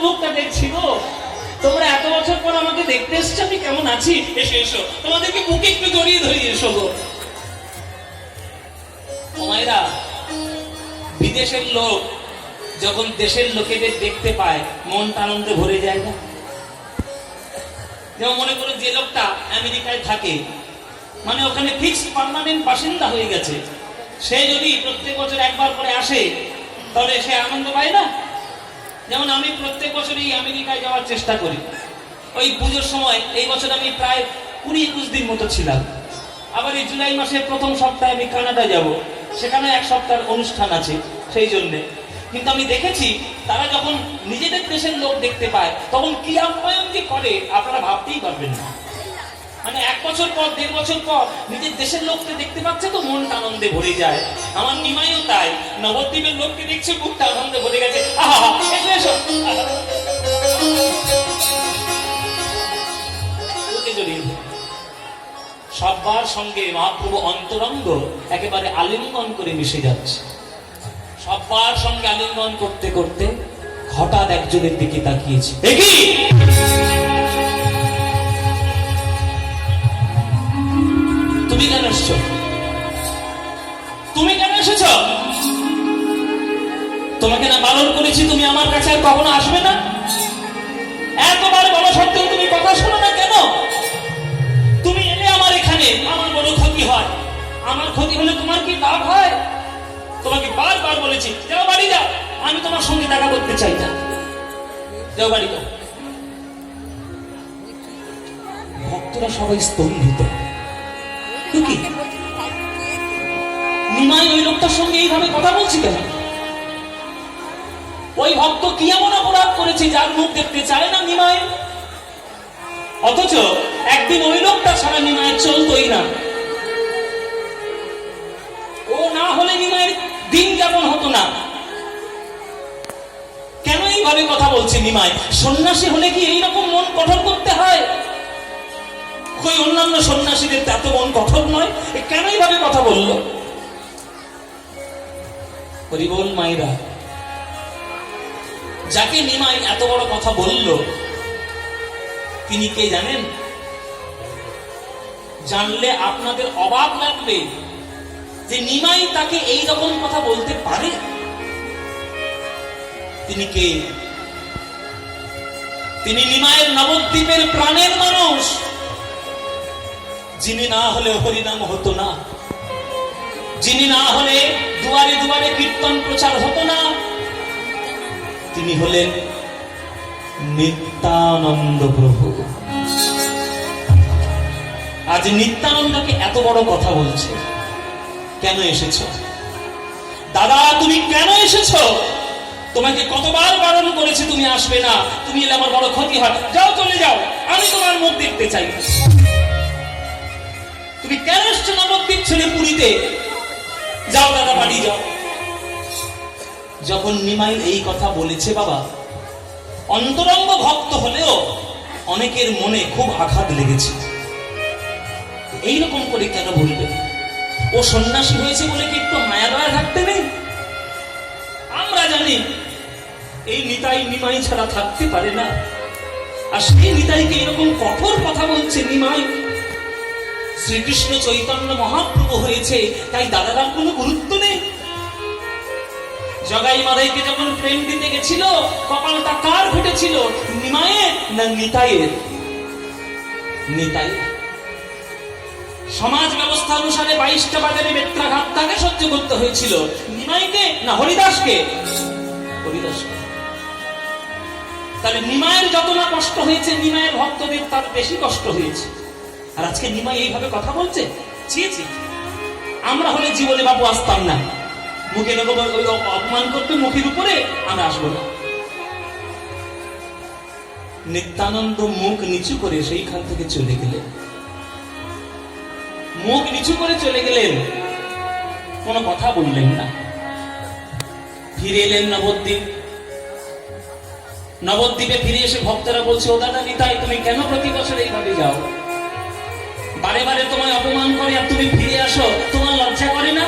মুখটা দেখছি গো। তোমরা এত বছর পর আমাকে দেখতে এসছো, আমি কেমন আছি। এসো এসো, তোমাদেরকে বুকে একটু জড়িয়ে ধরিয়ে এসো গো। মায়েরা, বিদেশের লোক যখন দেশের লোকেদের দেখতে পায় মনটা আনন্দে ভরে যায় না? যেমন মনে করো যে লোকটা আমেরিকায় থাকে, মানে ওখানে ফিক্সড পার্মানেন্ট বাসিন্দা হয়ে গেছে, সে যদি প্রত্যেক বছর একবার করে আসে তাহলে সে আনন্দ পায় না? যেমন আমি প্রত্যেক বছরই আমেরিকায় যাওয়ার চেষ্টা করি। ওই পুজোর সময় এই বছর আমি প্রায় 20-21 দিন মতো ছিলাম। আবার এই জুলাই মাসের প্রথম সপ্তাহে আমি কানাডা যাব, সেখানে এক সপ্তাহের অনুষ্ঠান আছে সেই জন্যে। কিন্তু আমি দেখেছি তারা যখন নিজেদের দেশের লোক দেখতে পায় তখন কি আপ্যায়ন যে করে আপনারা ভাবতেই পারবেন না। মানে 1 বছর পর 1.5 বছর পর নিজের দেশের লোককে দেখতে পাচ্ছে তো মনটা আনন্দে ভরে যায়। আমার নিমাইও তাই, নবদ্বীপের লোককে দেখছে বুকটা আনন্দে ভরে গেছে। আহা, এসো এসো। সবার সঙ্গে মহাপ্রভু অন্তরঙ্গ একেবারে আলিঙ্গন করে মিশে যাচ্ছে। সবার সঙ্গে আলিঙ্গন করতে করতে হঠাৎ একজনের দিকে তাকিয়েছে। দেখি তুমি কেন এসছো? তুমি কেন এসেছ? তোমাকে না বারণ করেছি তুমি আমার কাছে আর কখনো আসবে না? এতবার বলা সত্ত্বেও তুমি কথা শোনো না কেন? তুমি এলে আমার এখানে আমার বড় ক্ষতি হয়। আমার ক্ষতি হলে তোমার কি লাভ হয়? তোমাকে বারবার বলেছি যাও বাড়ি যাও, আমি তোমার সঙ্গে দেখা করতে চাই না। যাও বাড়ি যাও। ভক্তরা সবাই স্তম্ভিত। কি নিমাই ওই লোকটার সঙ্গে এইভাবে কথা বলছি কেন? ওই ভক্ত কি এমন অপরাধ করেছে যার মুখ দেখতে চায় না নিমাই? অথচ একদিন ওই লোকটা ছাড়া নিমায়ের চলতোই না। ও না হলে নিমায়ের দিন যাপন হতো না। কেন এইভাবে কথা বলছে নিমাই? সন্ন্যাসী হলে কি এইরকম মন কঠোর করতে হয়? ওই অন্যান্য সন্ন্যাসীদের এত মন কঠোর নয়, কেন এইভাবে কথা বললো? হরিবোল মায়েরা, যাকে নিমাই এত বড় কথা বলল তিনি কে জানেন? জানলে আপনাদের অবাক লাগবে যে নিমাই তাকে এই রকম কথা বলতে পারে। তিনি কে? তিনি নিমাইয়ের নবদ্বীপের প্রাণের মানুষ, যিনি না হলে হরিনাম হতো না, যিনি না হলে দুয়ারে দুয়ারে কীর্তন প্রচার হতো না। তিনি হলেন নিত্যানন্দ প্রভু। আজ নিত্যানন্দকে এত বড় কথা বলছে। কেন এসেছ দাদা? তুমি কেন এসেছ? তোমাকে কতবার বারণ করেছি তুমি আসবে না, তুমি এলে আমার বড় ক্ষতি হয়। যাও, চলে যাও, আমি তোমার মুখ দেখতে চাই না। তুমি কেন এসছো নবদ্বীপ ছেড়ে পুরীতে? যাও দাদা, বাড়ি যাও। যখন নিমাই এই কথা বলেছে বাবা, অন্তরঙ্গ ভক্ত হলেও অনেকের মনে খুব আঘাত লেগেছে। এইরকম করে কেন বলবে? ও সন্ন্যাসী হয়েছে বলে কি একটু মায়া দয়া থাকতে নেই? আমরা জানি এই নিতাই নিমাই ছাড়া থাকতে পারে না। আর সেই নিতাইকে এরকম কঠোর কথা বলছে নিমাই। শ্রীকৃষ্ণ চৈতন্য মহাপ্রভু হয়েছে, তাই দাদার কোনো গুরুত্ব নেই। জগাই মাদাইকে যখন প্রেম দিতে গেছিল কপালটা কার ফেটেছিল? নিমাইয়ের না নিতাইয়ের? নিতাই। সমাজ ব্যবস্থা অনুসারে 22টা বাজারে বেত্রাঘাত তাকে সহ্য করতে হয়েছিল। নিমাইকে না হরিদাসকে? হরিদাসকে। তাহলে নিমাইয়ের যত না কষ্ট হয়েছে নিমাইয়ের ভক্তদের তার বেশি কষ্ট হয়েছে। আর আজকে নিমাই এইভাবে কথা বলছে। ছি ছি, আমরা হলে জীবনে বাবু আসতাম না। মুখে অপমান করতে মুখের উপরে আমরা আসবো না। নিত্যানন্দ মুখ নিচু করে সেইখান থেকে চলে গেলেন। মুখ নিচু করে চলে গেলেন, কোনো কথা বললেন না। ফিরে এলেন নবদ্বীপ। নবদ্বীপে ফিরে এসে ভক্তরা বলছে, ও দাদা নিতাই, তুমি কেন প্রতি বছর এইভাবে যাও? বারে বারে তোমায় অপমান করে আর তুমি ফিরে আসো, তোমার লজ্জা করে না?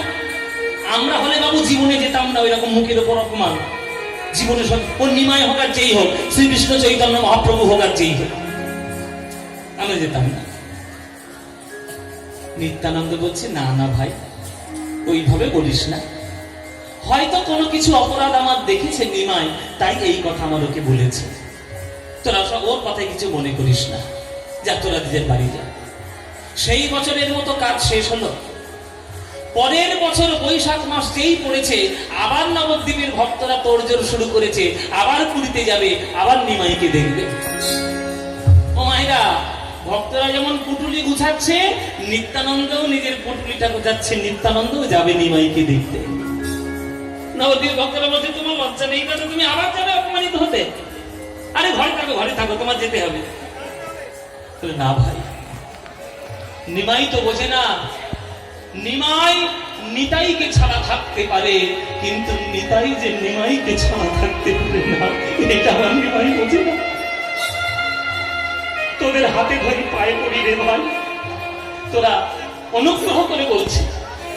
আমরা হলে বাবু জীবনে যেতাম না ওই রকম মুখের উপর অপমান। জীবনে সব ও নিমাই হোক আর যেই হোক, শ্রীকৃষ্ণ চৈতন্য মহাপ্রভু হোক আর যেই হোক, আমরা যেতাম না। নিত্যানন্দ বলছে, না না ভাই, ওইভাবে বলিস না, হয়তো কোনো কিছু অপরাধ আমার দেখেছে নিমাই, তাই এই কথা আমার ওকে বলেছে, তোরা সব ওর কথায় কিছু মনে করিস না, যা তোরা নিজের বাড়ি যা। সেই বছরের মতো কাজ শেষ হলো। পরের বছর বৈশাখ মাস যেই পড়েছে, আবার নবদ্বীপের ভক্তরা তোড়জোড় শুরু করেছে, আবার পুরীতে যাবে, আবার নিমাইকে দেখবে। ও মায়েরা, ভক্তরা যেমন পুটুলি গুছাচ্ছে, নিত্যানন্দও নিজের পুটুলিটা গুছাচ্ছে, নিত্যানন্দও যাবে নিমাইকে দেখতে। নবদ্বীপ ভক্তরা বলছে, তোমার লজ্জা নেই না, তুমি আবার যাবে অপমানিত হতে? আরে ঘরে থাকো, ঘরে থাকো, তোমার যেতে হবে। না ভাই, নিমাই তো বোঝে না, নিমাই নিতাইকে ছাড়া থাকতে পারে, কিন্তু নিতাই যে নিমাইকে ছাড়া থাকতে পারে না, এটা আমার নিমাই বোঝে না। তোদের হাতে ধরি পায়ে পড়ি রে ভাই, তোরা অনুগ্রহ করে বলছি,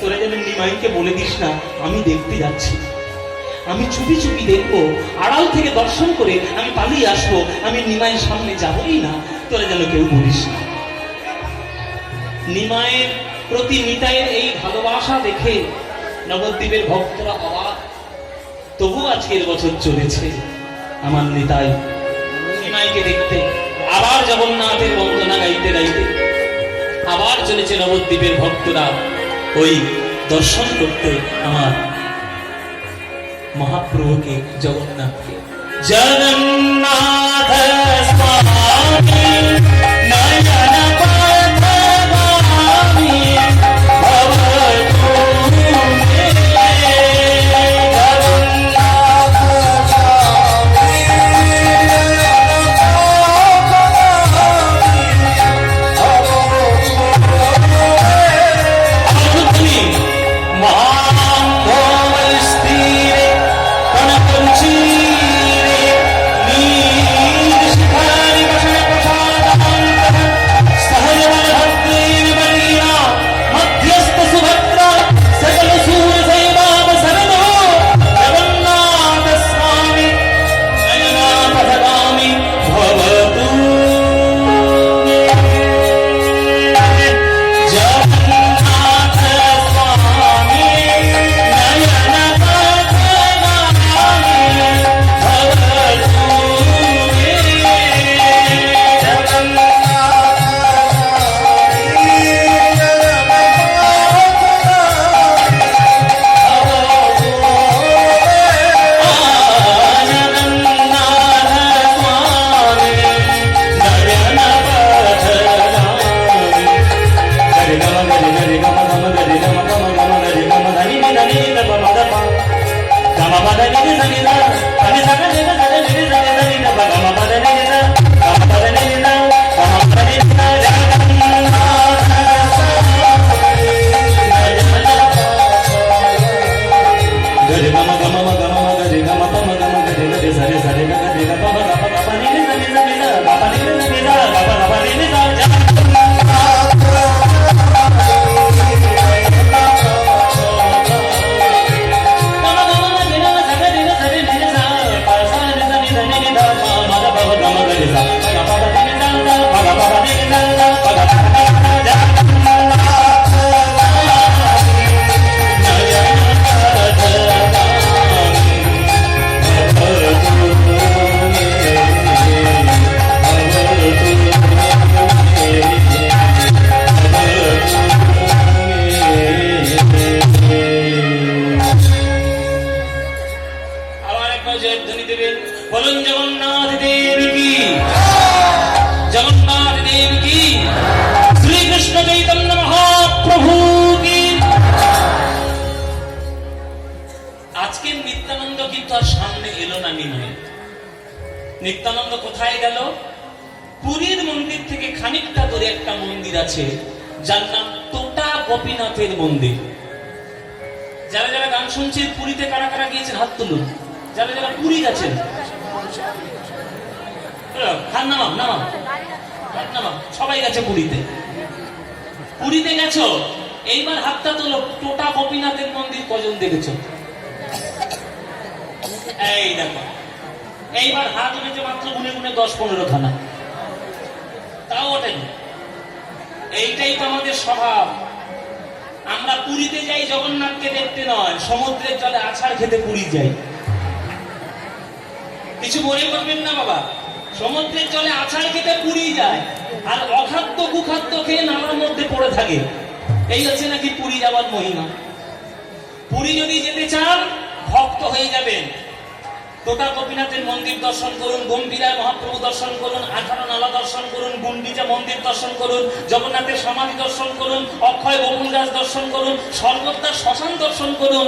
তোরা যেন নিমাইকে বলে দিস না আমি দেখতে যাচ্ছি, আমি চুপি চুপি দেখবো, আড়াল থেকে দর্শন করে আমি পালিয়ে আসবো, আমি নিমাইয়ের সামনে যাবই না, তোরা যেন কেউ বলিস না। নিমাইয়ের প্রতি নিতাইয়ের এই ভালোবাসা দেখে নবদ্বীপের ভক্তরা অবাক। তবু আজকের বছর চলেছে আমার নিতাই নিমাইকে দেখতে, আবার জগন্নাথের বন্দনা গাইতে গাইতে আবার চলেছে নবদ্বীপের ভক্তরা ওই দর্শন করতে আমার মহাপ্রভুকে, জগন্নাথকে। জগন্নাথ স্বামী নয়ন পথগামী বলুন জগন্নাথ দেব কি, জগন্নাথ দেব কি, শ্রীকৃষ্ণ চৈতন্য মহাপ্রভু কি। আজকের নিত্যানন্দ কিন্তু আর সামনে এলো না নিমাই। নিত্যানন্দ কোথায় গেল? পুরীর মন্দির থেকে খানিকটা দূরে একটা মন্দির আছে, যার নাম টোটা গোপীনাথের মন্দির। যারা যারা গান শুনছেন, পুরীতে কারা কারা গিয়েছেন হাত তুলুন। যারা যারা পুরী গেছেন, সবাই গেছে পুরীতে। পুরীতে গেছো, এইবার হাতটা তোলো। টোটা গোপীনাথের মন্দির কজন দেখেছ? এই দেখো, এইবার হাত উঠেছে মাত্র গুনে গুনে 10-15 খানা, তাও ওঠেনি। এইটাই তো আমাদের স্বভাব। আমরা পুরীতে যাই জগন্নাথকে দেখতে নয়, সমুদ্রের জলে আছাড় খেতে পুরী যাই। কিছু মনে করবেন না বাবা, সমুদ্রের জলে আছাড় খেতে পুরী যায়, আর অখাদ্য কুখাদ্য খেয়ে নালার মধ্যে পড়ে থাকে। এই হচ্ছে নাকি পুরী যাওয়ার মহিমা। পুরী যদি যেতে চান, ভক্ত হয়ে যাবেন, টোটা গোপীনাথের মন্দির দর্শন করুন, গম্ভীরায় মহাপ্রভু দর্শন করুন, 18 নালা দর্শন করুন, গুন্ডিচা মন্দির দর্শন করুন, জগন্নাথের সমাধি দর্শন করুন, অক্ষয় বকুল গাছ দর্শন করুন, স্বর্গদ্বার শ্মশান দর্শন করুন।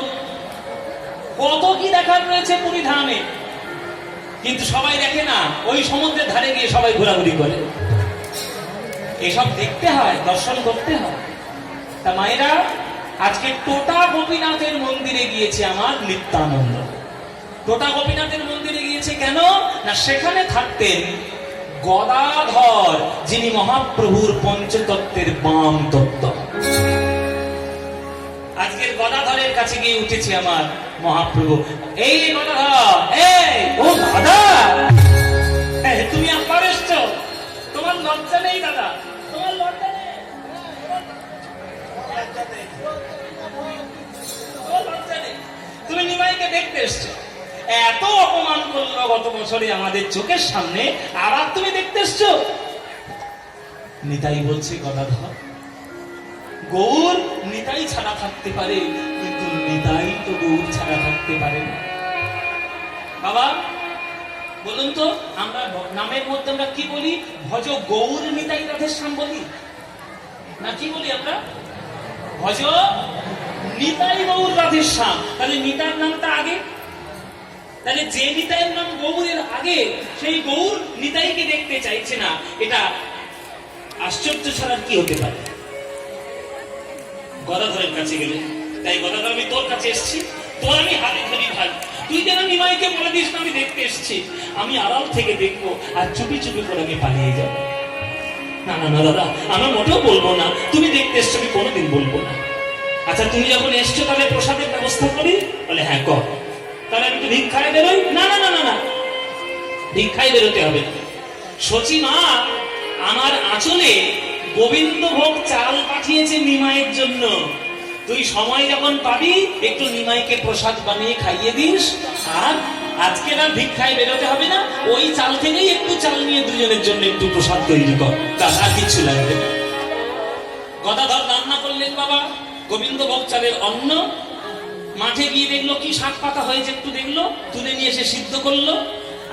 কত কি দেখার রয়েছে পুরী ধামে, কিন্তু সবাই দেখে না। ওই সমুদ্রের ধারে গিয়ে সবাই ঘোরাঘুরি করে। এসব দেখতে হয়, দর্শন করতে হয়। তা মায়েরা, আজকে টোটা গোপীনাথের মন্দিরে গিয়েছে আমার নিত্যানন্দ। টোটা গোপীনাথের মন্দিরে গিয়েছে কেন না, সেখানে থাকতেন গদাধর, যিনি মহাপ্রভুর পঞ্চতত্ত্বের বাম তত্ত্ব। আজকের গদাধরের কাছে গিয়ে উঠেছি আমার মহাপ্রভু। এই গদাধর, এই ও দাদা, তুমি আবার এসছো? তোমার লজ্জা নেই দাদা? তোমার লজ্জা নেই? তুমি নিমাইকে দেখতে এসছো, এত অপমান করলো গত বছরে আমাদের চোখের সামনে, আবার তুমি দেখতে এসছো? নিতাই বলছে গদাধর, গৌর নিতাই ছাড়া থাকতে পারে, কিন্তু নিতাই তো গৌর ছাড়া থাকতে পারে না। বাবা বলুন তো, আমরা নামের মধ্যে আমরা কি বলি? ভজ গৌর নিতাই রাধেশ্যাম বলি না? কি বলি আমরা? ভজ নিতাই গৌর রাধেশ্যাম। তাহলে নিতার নামটা আগে, তাহলে যে নিতাইয়ের নাম গৌরের আগে, সেই গৌর নিতাইকে দেখতে চাইছে না। এটা আশ্চর্য ছাড়া কি হতে পারে? গদাধরের কাছে গেলে, তাই গদাধর, আমি তোর কাছে এসেছি, তোর আমি হাতে ধরি ভাই, তুই যেন নিমাইকে বলে দিস না আমি দেখতে এসেছি, আমি আড়াল থেকে দেখবো, আর চুপি চুপি করে আমি পালিয়ে যাবো। না না না দাদা, আমি মোটেও বলবো না, তুমি দেখতে এসছো, আমি কোনোদিন বলবো না। আচ্ছা তুমি যখন এসছো, তাহলে প্রসাদের ব্যবস্থা করি? বলে হ্যাঁ কর। তাহলে আমি তো ভিক্ষায় বেরোই? না না না না না, ভিক্ষায় বেরোতে হবে না। সচি মা আমার আঁচলে গোবিন্দভোগ চাল পাঠিয়েছে নিমাইয়ের জন্য। তুই সময় যখন পাবি একটু নিমাইকে প্রসাদ বানিয়ে খাইয়ে দিস, আর আজকে না ভিক্ষায় বেরোতে হবে না, ওই চাল থেকেই একটু চাল নিয়ে দুজনের জন্য একটু প্রসাদ তৈরি কর, তার কিছু লাগবে না। গদাধর রান্না করলেন বাবা গোবিন্দভোগ চালের অন্ন। মাঠে গিয়ে দেখলো কি শাক পাতা হয়েছে, একটু দেখলো, তুলে নিয়ে এসে সিদ্ধ করলো।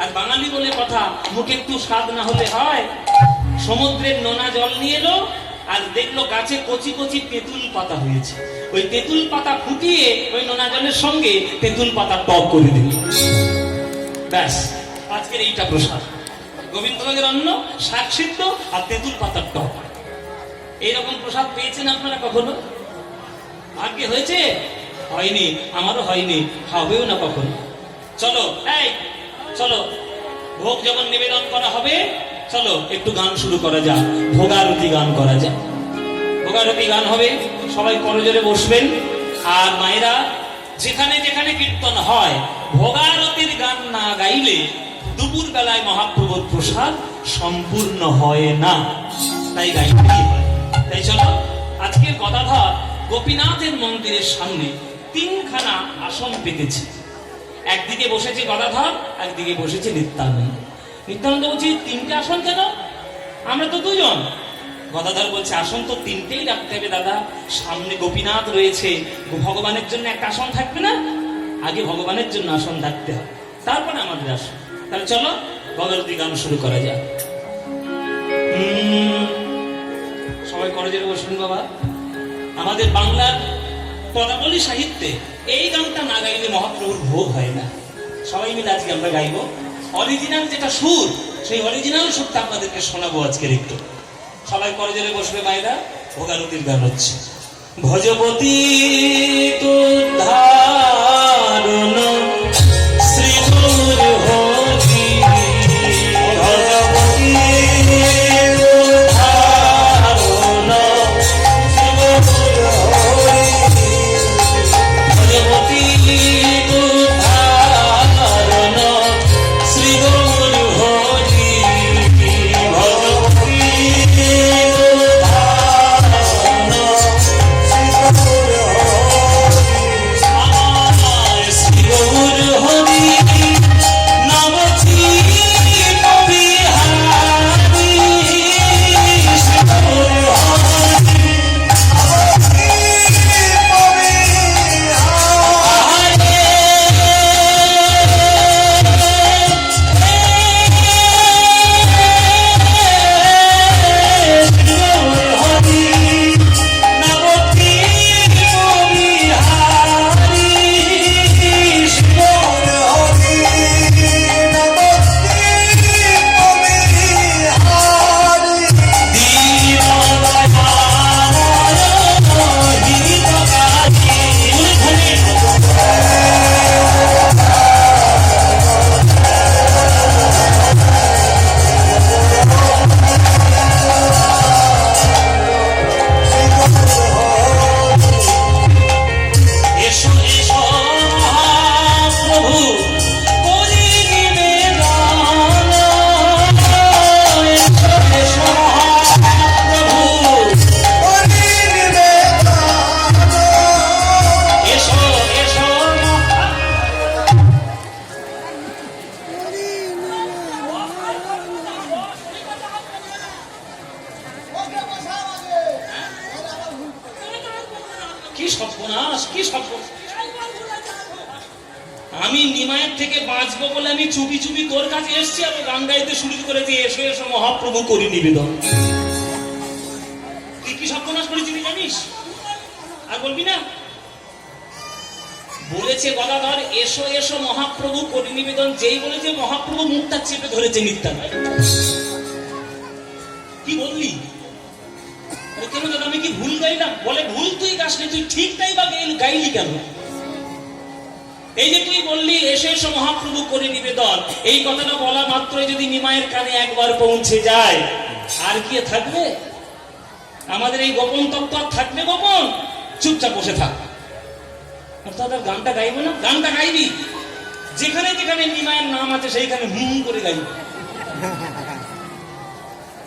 আর বাঙালি বলে কথা, মুখে একটু স্বাদ না হলে হয়। সমুদ্রের নোনা জল নিয়ে এলো, আর দেখলো গাছে কচি কচি তেঁতুল পাতা হয়েছে। ওই তেঁতুল পাতা ফুটিয়ে ওই নোনা জলের সঙ্গে তেঁতুল পাতা টক করে দিল। ব্যাস, আজকের এইটা প্রসাদ। গোবিন্দভোগের অন্ন, শাক সিদ্ধ আর তেঁতুল পাতার টক। এইরকম প্রসাদ পেয়েছেন আপনারা কখনো? ভাগ্যে হয়েছে? হয়নি, আমারও হয়নি, হবেও না কখনো। চলো এই চলো, ভোগ যখন নিবেদন করা হবে, চলো একটু গান শুরু করা যাক, ভোগারতি গান করা যাক। ভোগারতি গান হবে, সবাই করজোরে বসবেন। আর মায়েরা, যেখানে যেখানে কীর্তন হয়, ভোগারতির গান না গাইলে দুপুর বেলায় মহাপ্রভুর প্রসাদ সম্পূর্ণ হয় না, তাই গাইতেই হয়। তাই চলো, আজকে গদাধর গোপীনাথের মন্দিরের সামনে 3খানা আসন পেতেছে। একদিকে বসেছে গদাধর, একদিকে বসেছে নিত্যানন্দ। নিত্যানন্দ বলছে 3টে আসন কেন? আমরা তো 2 জন। গদাধর বলছে আসন তো 3টেই রাখতে হবে দাদা, সামনে গোপীনাথ রয়েছে, ভগবানের জন্য একটা আসন থাকবে না? আগে ভগবানের জন্য আসন রাখতে হবে, তারপরে আমাদের আসন। তাহলে চলো ভগবতী গান শুরু করা যাক। সবাই করজোরে বসুন বাবা। আমাদের বাংলার পদাবলী সাহিত্যে এই গানটা না গাইলে মহাপ্রভুর ভোগ হয় না। সবাই মিলে আজকে আমরা গাইবো অরিজিনাল যেটা সুর, সেই অরিজিনাল সুরটা আপনাদেরকে শোনাবো আজকের একটু। সবাই করজোরে বসবে মায়েরা, ভোগারতির গান হচ্ছে। ভজপতি তুদ্ধারণ শ্রীগুর হরি, ভজপতি তুদ্ধারণ শ্রীগুর হরি, ভজপতি তুদ্ধারণ কি সর্বনাশ, কি সর্বনাশ! আমি নিমায়ের থেকে বাঁচবো বলে আমি চুপি চুপি তোর কাছে এসছি, আর গান গাইতে শুরু করেছি, এসো এসো মহাপ্রভু করি নিবেদন। তুই কি সর্বনাশ করেছিলি জানিস? আর বলবি না? বলেছে গদাধর, এসো এসো মহাপ্রভু করি নিবেদন। যেই বলেছে মহাপ্রভু মুখটা চেপে ধরেছে নিত্যানন্দ। কি বললি? কেন দাদা আমি কি ভুল গাইলাম? বলে ভুল তুই গাসনি, তুই ঠিকটাই বা গাইলি কেন? এই যে তুই বললি এসো এসো মহাপ্রভু করে নিবেদন, এই কথাটা বলা মাত্রই যদি নিমায়ের কানে একবার পৌঁছে যায়, আর কি থাকবে? আমাদের এই গোপন তত্ত্ব আর থাকবে গোপন? চুপচাপ বসে থাক। অর্থাৎ আর গানটা গাইবে না? গানটা গাইবি, যেখানে যেখানে নিমায়ের নাম আছে সেইখানে হুম করে গাইবি,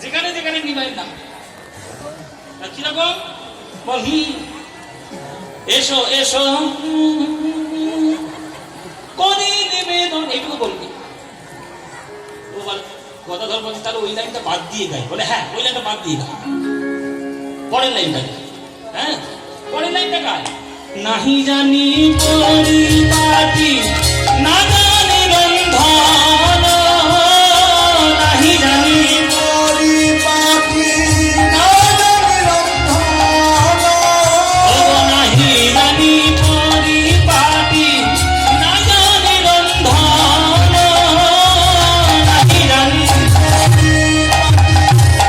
যেখানে যেখানে নিমায়ের নাম। কিরকম বল? এসো এসো করি নিবেদন, এইটুকু বলবি। ও বল গদাধর বলছে তাহলে ওই লাইনটা বাদ দিয়ে গাই। বলে হ্যাঁ ওই লাইনটা বাদ দিয়ে গাই, পরের লাইনটা। হ্যাঁ পরের লাইনটা গাই। নাহি জানি পরিপাটি না জানি বন্ধন, নাহি জানি পরিপাটি না জানি বন্ধন, নাহি জানি পরিপাটি না জানি বন্ধন, নাহি জানি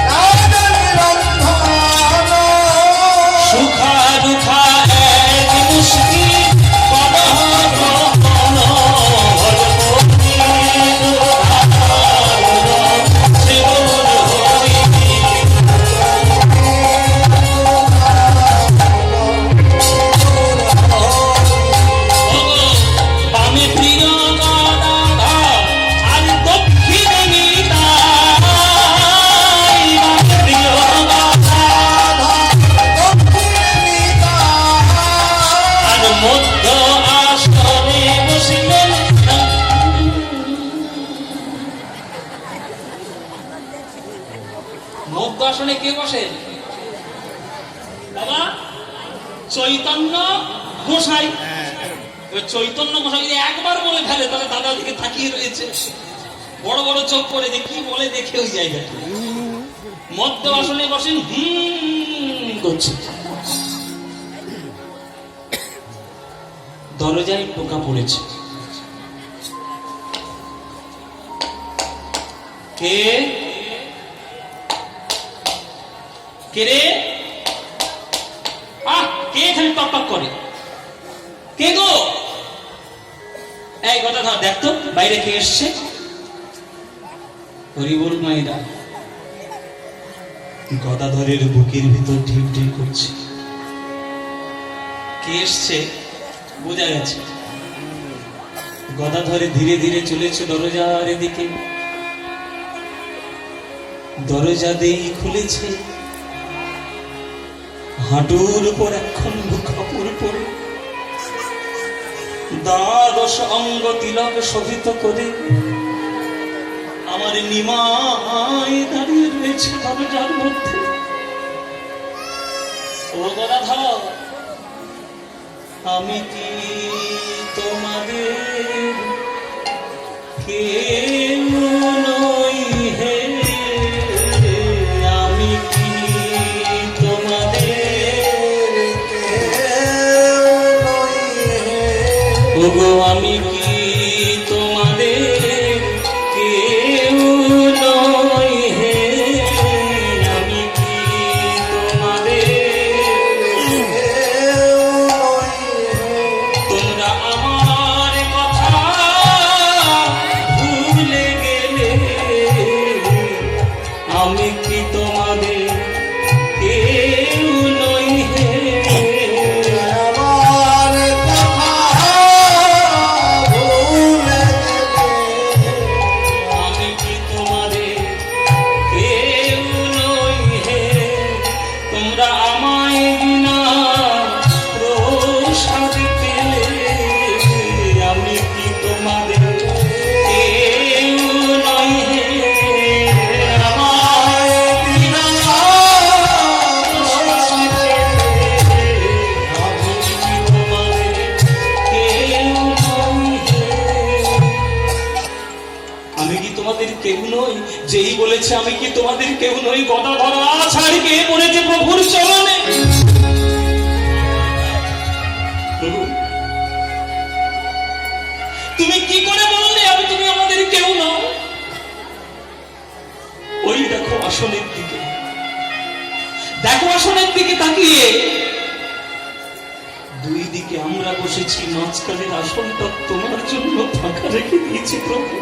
না জানি বন্ধন, সুখা দুঃখা মধ্য আসনে কে বসেন? বাবা চৈতন্য গোসাই। চৈতন্য গোসাই যদি একবার বলে ফেলে তাহলে দাদা দিকে তাকিয়ে রয়েছে, বড় বড় চোখ করে যে কি বলে দেখে ওই জায়গাটা। মধ্য আসনে বসেন, করছে। দরজায় টোকা পড়েছে। কে কে রে? কে এখানে টক টক করে? কে গো? এই গদাধর দেখ তো বাইরে কে এসছে। হরিবল মাইরা। গদাধরের বুকের ভিতর ঢিপ ঢিপ করছে। কে এসছে বোঝা গেছে। গদাধরে ধীরে ধীরে চলেছে দরজার দিকে। দরজা দিয়ে খুলেছে, হাঁটুর উপর একখণ্ড কাপড় পরে দ্বাদশ অঙ্গ তিলক শোভিত করে আমার নিমাই দাঁড়িয়ে রয়েছে দরজার মধ্যে। ও গদাধর, আমি কি তোমাদের কেউ নই হে? আমি কি তোমাদের কেউ নই হে? ওগো আমি কি তোমাদের কেউ নই হে? আমি কি তোমাদের কেউ নই হে? তোমরা আমার কথা ভুলে গেলে, আমি কি তোমাদের কেউ নই হে? আমার কথা যেই বলেছে আমি কি তোমাদের কেউ নই, গদা ধরা ছাড় কে পড়েছে প্রভুর চরণে। প্রভু তুমি কি করে বললে আমি তুমি আমাদের কেউ নও? ওই দেখো আসনের দিকে, দেখো আসনের দিকে তাকিয়ে, দুই দিকে আমরা বসেছি, মাঝখানের আসনটা তোমার জন্য ফাঁকা রেখে দিয়েছি প্রভু।